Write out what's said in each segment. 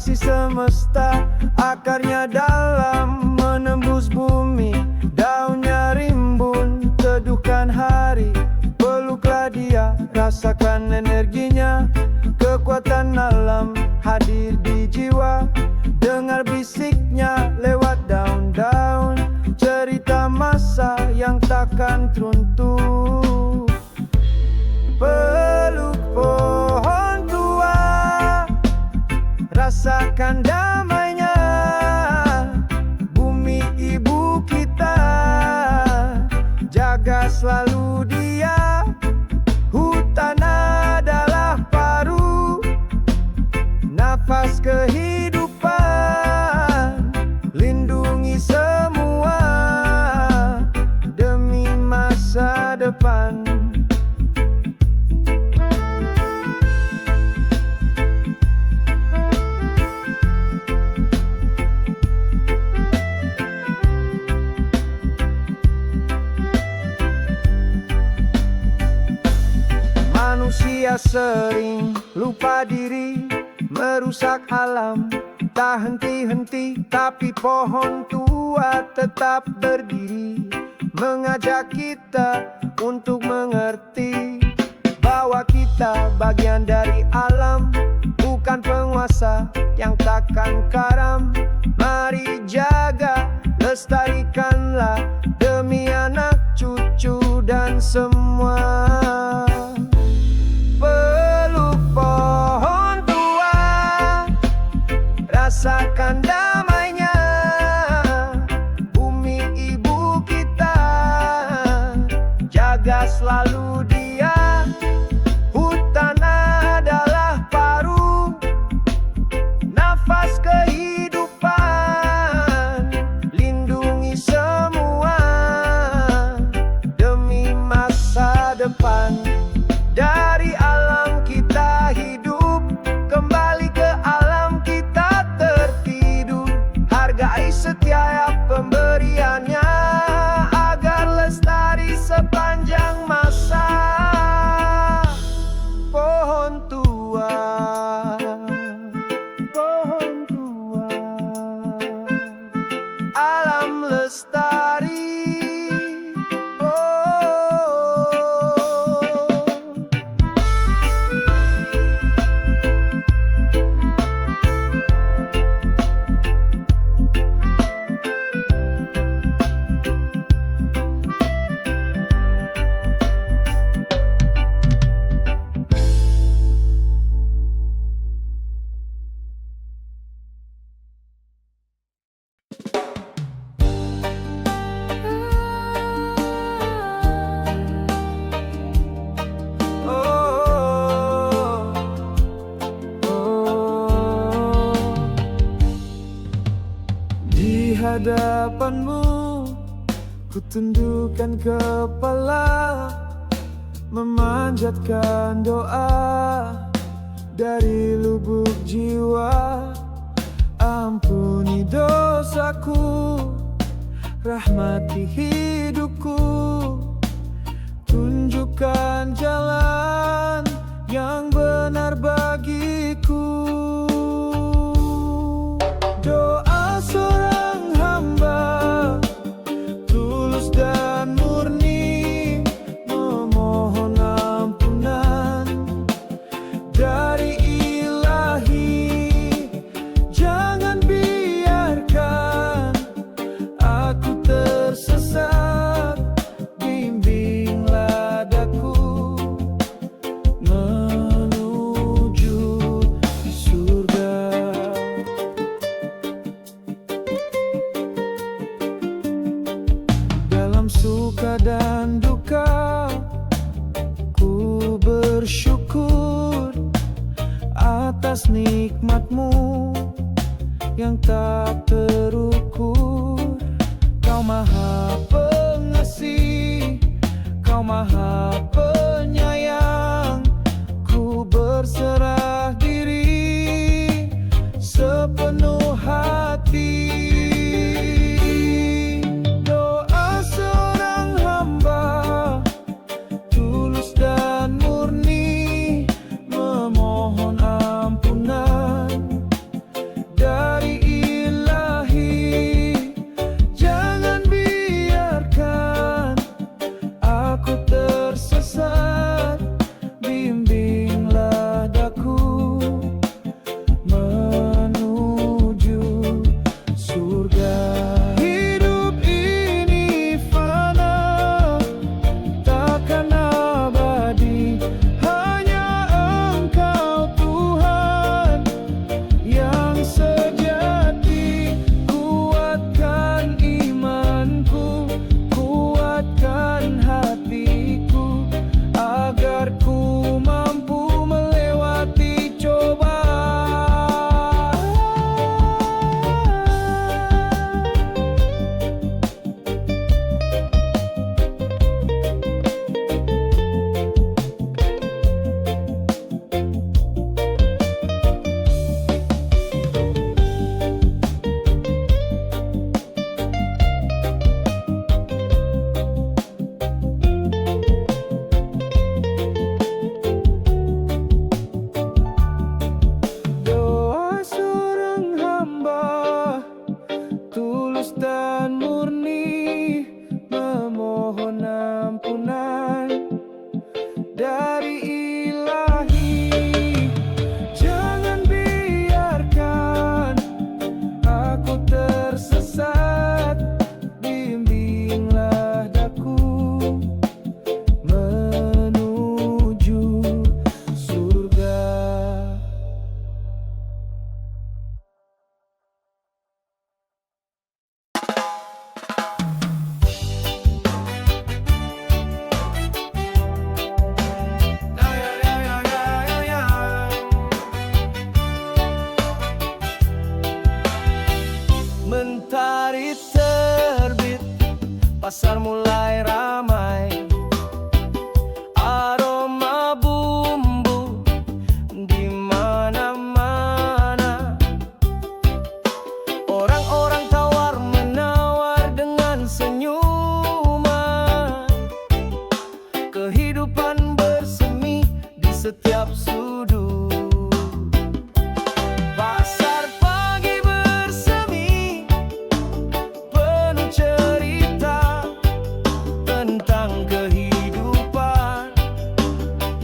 aksi semesta, akarnya dalam menembus bumi. Daunnya rimbun, teduhkan hari. Peluklah dia, rasakan energinya. Kekuatan alam hadir di jiwa. Dengar bisiknya lewat daun-daun, cerita masa yang takkan runtuh. Peluk pohon tua, rasakan damainya. Bumi ibu kita, jaga selalu dia. Hutan adalah paru, nafas kehidupan. Lindungi semua demi masa depan. Manusia sering lupa diri, merusak alam tak henti-henti. Tapi pohon tua tetap berdiri, mengajak kita untuk mengerti bahwa kita bagian dari alam, bukan penguasa yang takkan karam. Mari jaga, lestarikanlah demi anak, cucu, dan semua. Peluk pohon tua, rasakan damainya. Bumi ibu kita, jaga selalu dia. Hutan adalah paru, nafas kehidupan. Lindungi semua demi masa depan. Dari alam kita hidup, kembali ke alam kita tertidur. Hargai setiap pemberiannya, agar lestari sepanjang masa. Pohon tua, pohon tua, alam lestari. Di hadapanmu ku tundukkan kepala, memanjatkan doa dari lubuk jiwa. Ampuni dosaku, rahmati hidupku, tunjukkan jalan yang benar bagiku. Doa seorang hamba, tulus dan murni, memohon ampunan dari Ilahi. Jangan biarkan aku tersesat, bimbinglah daku menuju surga. Dalam suka dan duka, ku bersyukur atas nikmat-Mu yang tak terukur. Kau Maha Pengasih, Kau Maha Penyayang. Ku berserah diri sepenuh hati. Doa seorang hamba, tulus dan murni, memohon ampunan kehidupan bersemi di setiap sudut. Pasar pagi bersemi penuh cerita tentang kehidupan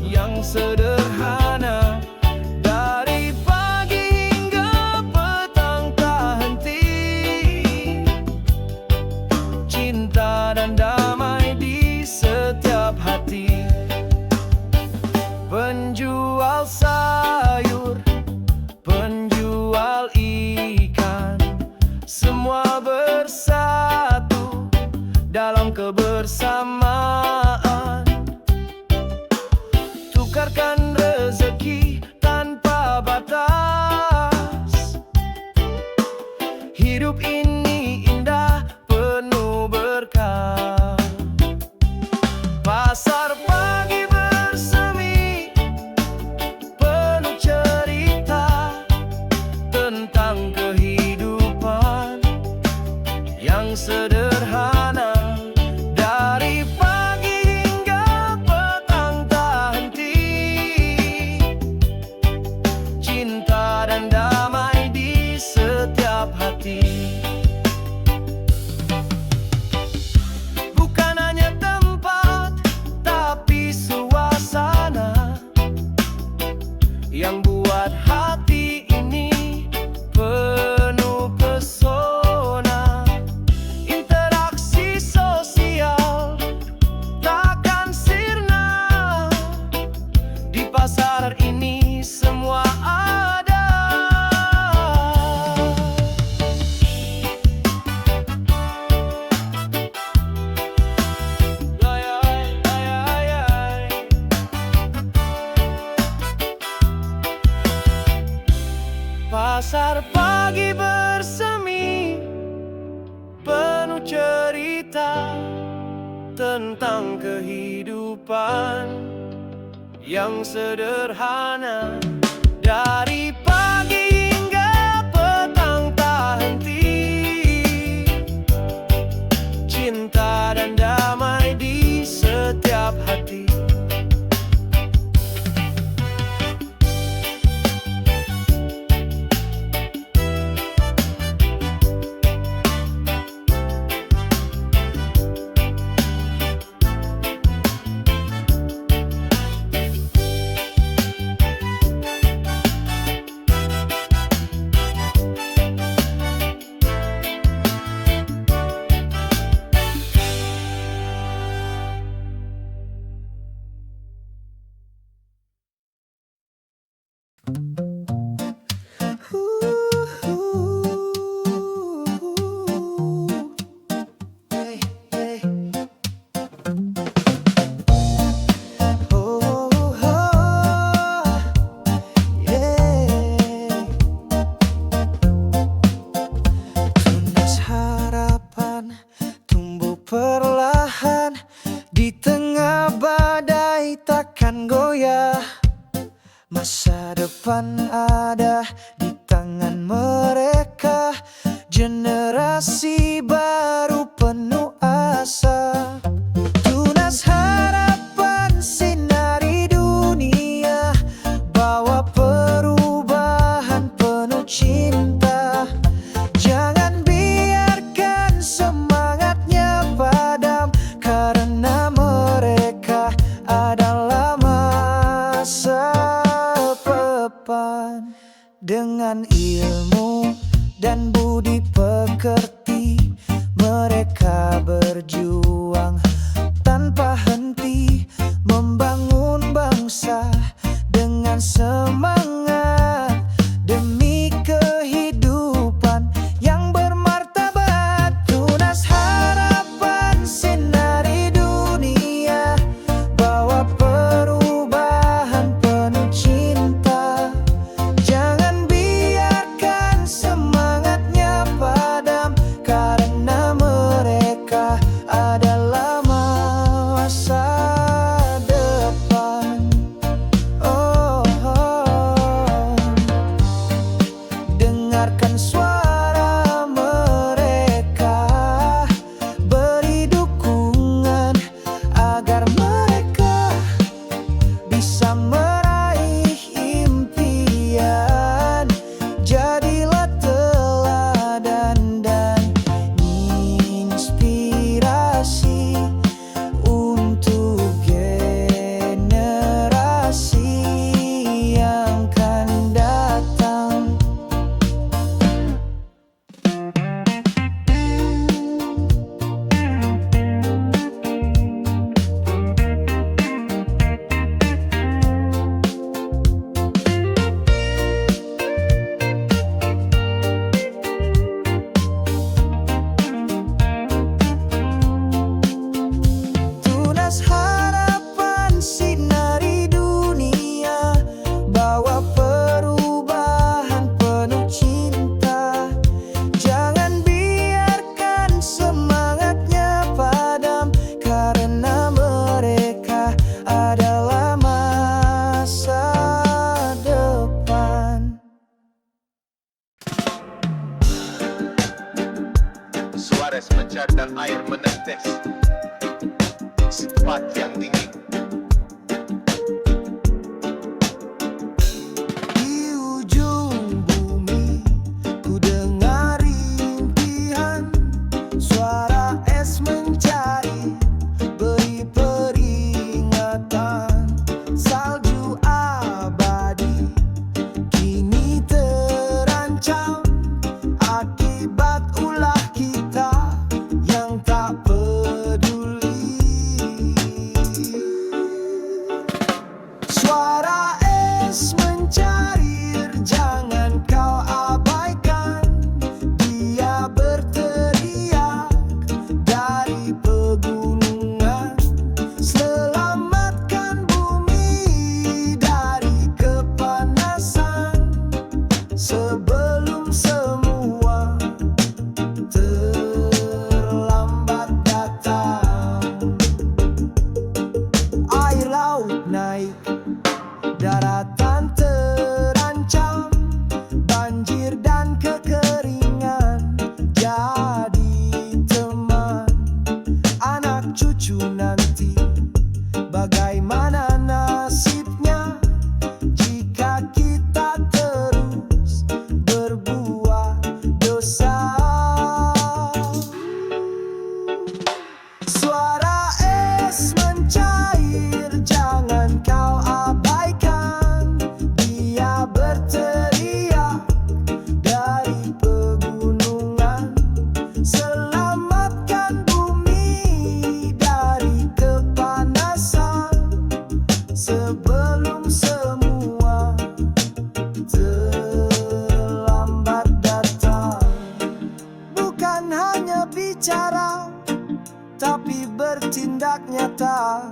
yang sederhana. Dari pagi hingga petang tak henti, cinta dan damai di setiap hati. Penjual sayur, penjual ikan, semua bersatu dalam kebersamaan. Tukarkan rezeki tanpa batas. Hidup ini indah, penuh berkah. Pasar pagi bersemi penuh cerita tentang kehidupan yang sederhana. Dari pagi hingga petang tak henti, cinta dan damai di setiap hati. Bukan hanya tempat, tapi suasana yang buat hati ini penuh pesona. Interaksi sosial takkan sirna. Di pasar ini semua ada. Pasar pagi bersemi penuh cerita tentang kehidupan yang sederhana. Dari pagi hingga petang tak henti, cinta dan damai di setiap hati. Tunas harapan tumbuh perlahan di tengah badai takkan goyah. Masa depan ada di tangan mereka, generasi baru penuh asa. Tunas harapan sinari dunia, bawa perubahan penuh cinta. Jangan biarkan semangatnya padam, karena mereka adalah masa depan. Dengan ilmu dan budi pekerti, mereka berjuang tanpa henti, membangun bangsa dengan semangat demi kehidupan yang bermartabat. Tunas harapan sinari dunia, bawa perubahan penuh cinta. Jangan biarkan tempat yang dingin. Di ujung bumi ku dengar rintihan, suara es mencari, beri peringatan. Salju abadi kini terancam akibat ulah kita yang tak peduli. Suara es mencair, jangan kau abaikan. Dia berteriak dari pegunungan, selamatkan bumi dari kepanasan sebelum semua terlambat datang. Air laut naik, daratan terancam, banjir dan kekeringan jadi teman anak cucu nanti. Bagaimana nasibnya jika kita terus berbuat dosa? Suara es mencair, jangan kau abaikan. Dia berteriak dari pegunungan, selamatkan bumi dari kepanasan sebelum semua terlambat datang. Bukan hanya bicara, tapi bertindak nyata.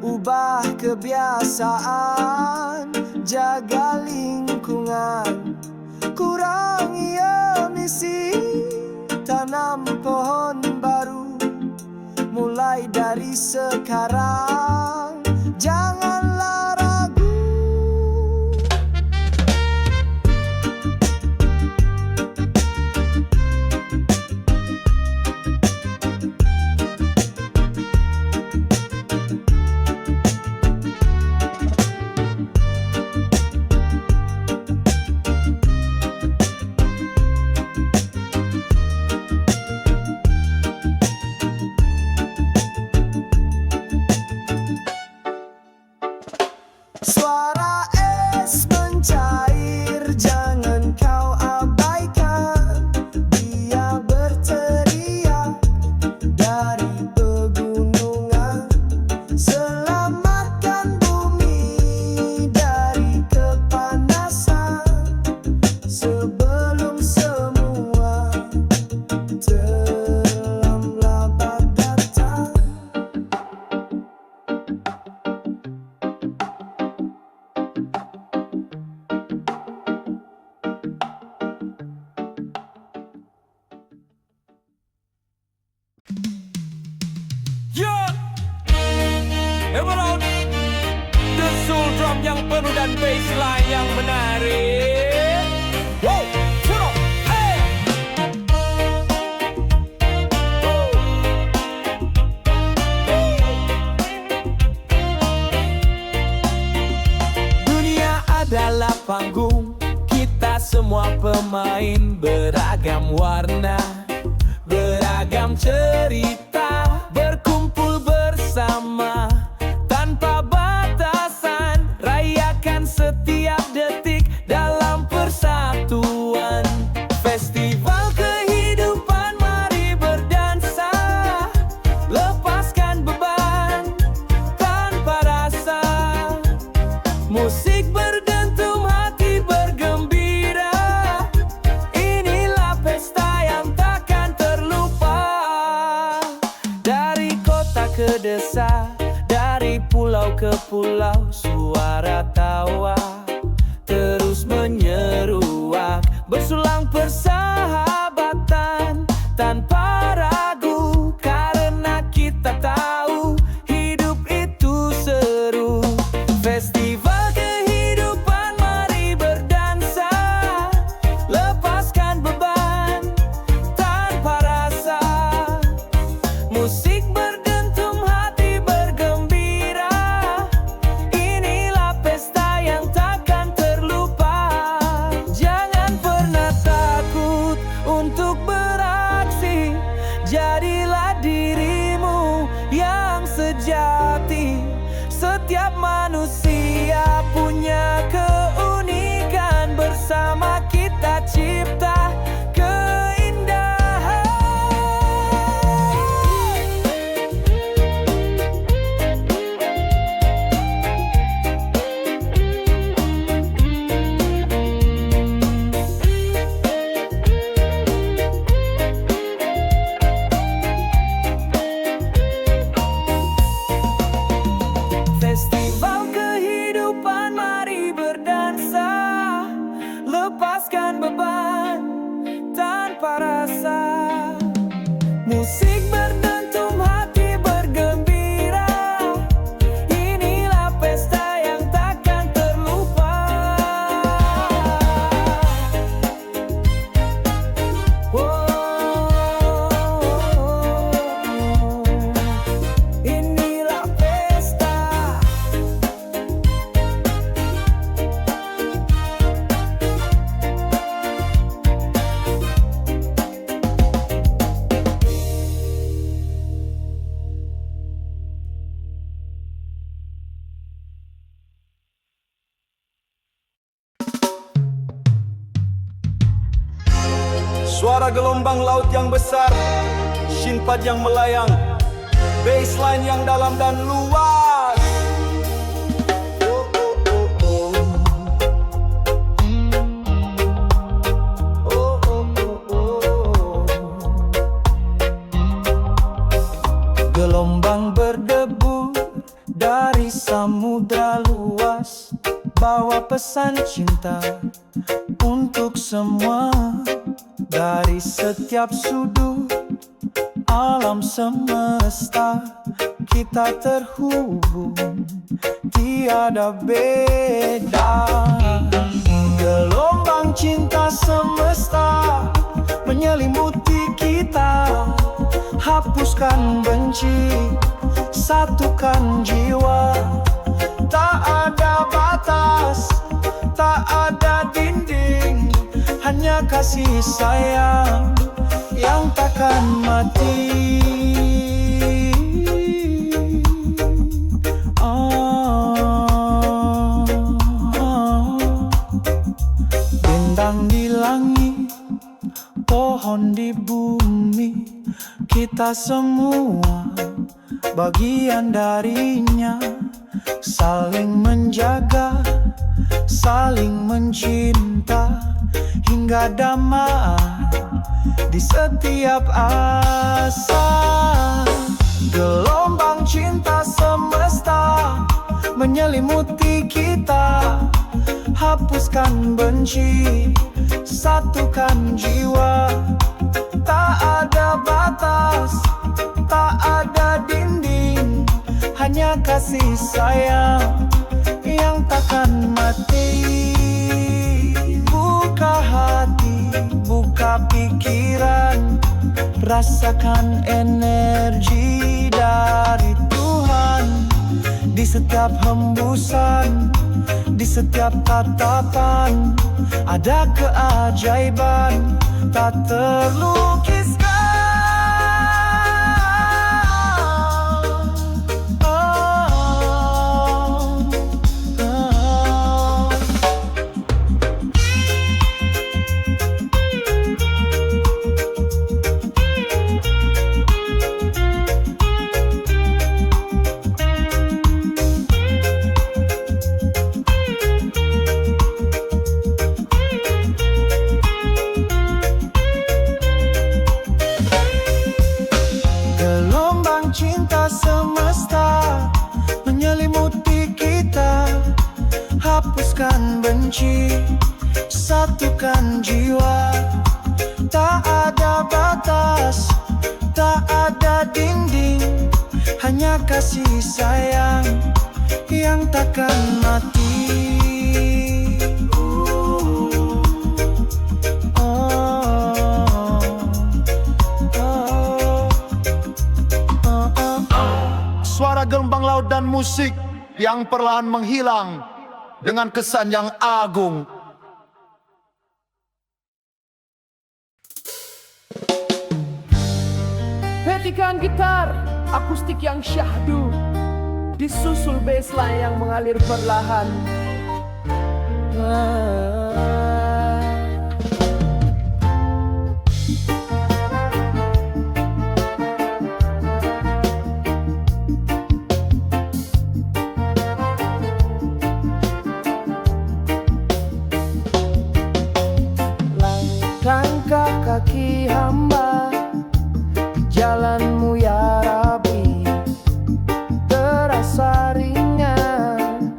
Ubah kebiasaan, jaga lingkungan, kurangi emisi, tanam pohon baru. Mulai dari sekarang, janganlah ragu. Suara es mencair, jangan kau abaikan. Dia berteriak dari pegunungan, selamatkan bumi dari kepanasan sebelum semua terlambat datang. Yeah! Emerald, the soul drum yang penuh dan bassline yang menarik. Woo! Turn up, hey! Woo! Dunia adalah panggung, kita semua pemain, beragam warna, beragam cerita, berkumpul bersama tanpa batasan, rayakan setiap detik dalam persatuan. Festival kehidupan, mari berdansa, lepaskan beban tanpa rasa. Musik berdentum, hati bergembira, inilah pesta yang takkan terlupa. Dari kota ke desa, dari pulau ke pulau, suara tawa terus menyeruak, bersulang persahabatan tanpa ragu, karena kita tahu hidup itu seru. Festival kehidupan, mari berdansa, lepaskan beban tanpa rasa. Musik berdentum, hati Setiap manusia punya keunikan, bersama kita cipta keindahan. Festival kehidupan, mari berdansa, lepaskan beban tanpa rasa. Musik berdentum, hati bergembira, inilah pesta yang takkan terlupa. Inilah pesta. Suara gelombang laut yang besar, shinpad yang melayang, baseline yang dalam dan luas. Oh, oh, oh, oh. Oh, oh, oh, oh. Gelombang berdebu dari samudra luas, bawa pesan cinta untuk semua. Dari setiap sudut alam semesta, kita terhubung, tiada beda. Gelombang cinta semesta menyelimuti kita, hapuskan benci, satukan jiwa. Tak ada batas, tak ada dinding, hanya kasih sayang yang takkan mati. Bintang di langit, pohon di bumi, kita semua bagian darinya. Saling menjaga, saling mencinta, hingga damai di setiap asa. Gelombang cinta semesta menyelimuti kita, hapuskan benci, satukan jiwa. Tak ada batas, tak ada dinding, hanya kasih sayang yang takkan mati. Buka hati, buka pikiran, rasakan energi dari Tuhan. Di setiap hembusan, di setiap tatapan, ada keajaiban tak terlukiskan. Cinta semesta menyelimuti kita, hapuskan benci, satukan jiwa. Tak ada batas, tak ada dinding, hanya kasih sayang yang takkan mati. Suara gelombang laut dan musik yang perlahan menghilang dengan kesan yang agung. Petikan gitar akustik yang syahdu di disusul bassline yang mengalir perlahan. Langkah kaki hamba, jalanmu ya Rabbi, terasa ringan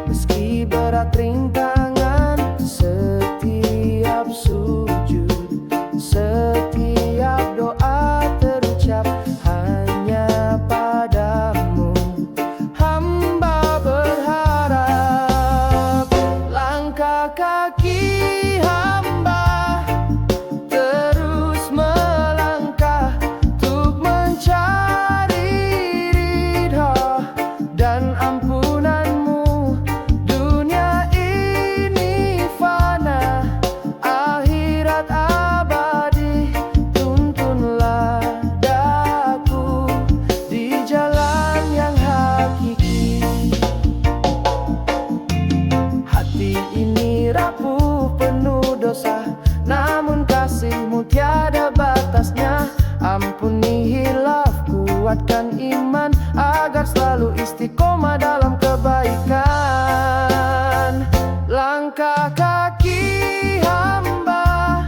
meski berat rintangan. Setiap sujud, setiap doa terucap hanya padamu. Hamba berharap langkah kaki hamba terus melangkah untuk mencari ridha dan ampunanmu. Dunia ini fana, akhirat abadi. Tuntunlah daku di jalan yang hakiki. Hati ini rapuh penuh dosa, namun kasih-Mu tiada batasnya. Ampuni hilaf, kuatkan iman, agar selalu istiqomah dalam kebaikan. Langkah kaki hamba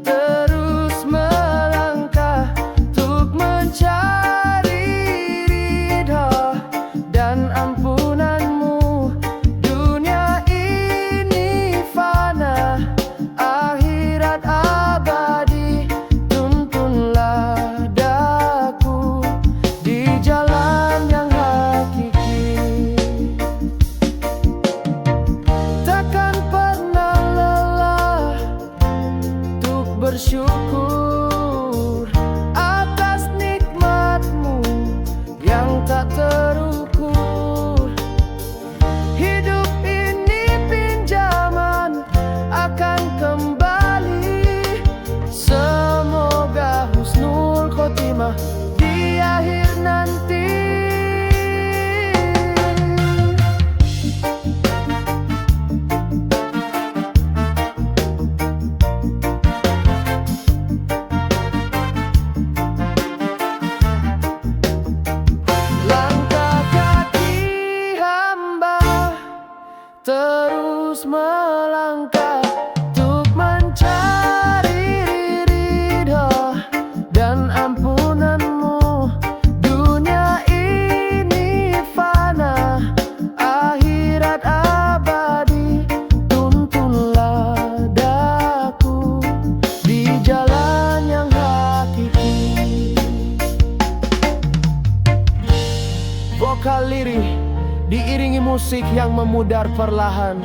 terus melangkah untuk mencari ridha dan ampunan-Mu. Dunia ini fana, akhirat abadi. Tuntunlah daku di jalan yang hakiki. Takkan pernah lelah untuk bersyukur atas nikmat-Mu yang tak terukur. Hidup ini pinjaman, akan kembali. Semoga husnul khotimah di akhir nanti. Langkah kaki hamba terus melangkah untuk mencari ridha dan ampunan-Mu. Dunia ini fana, akhirat abadi. Tuntunlah daku di jalan yang hakiki. Vokal lirih diiringi musik yang memudar perlahan.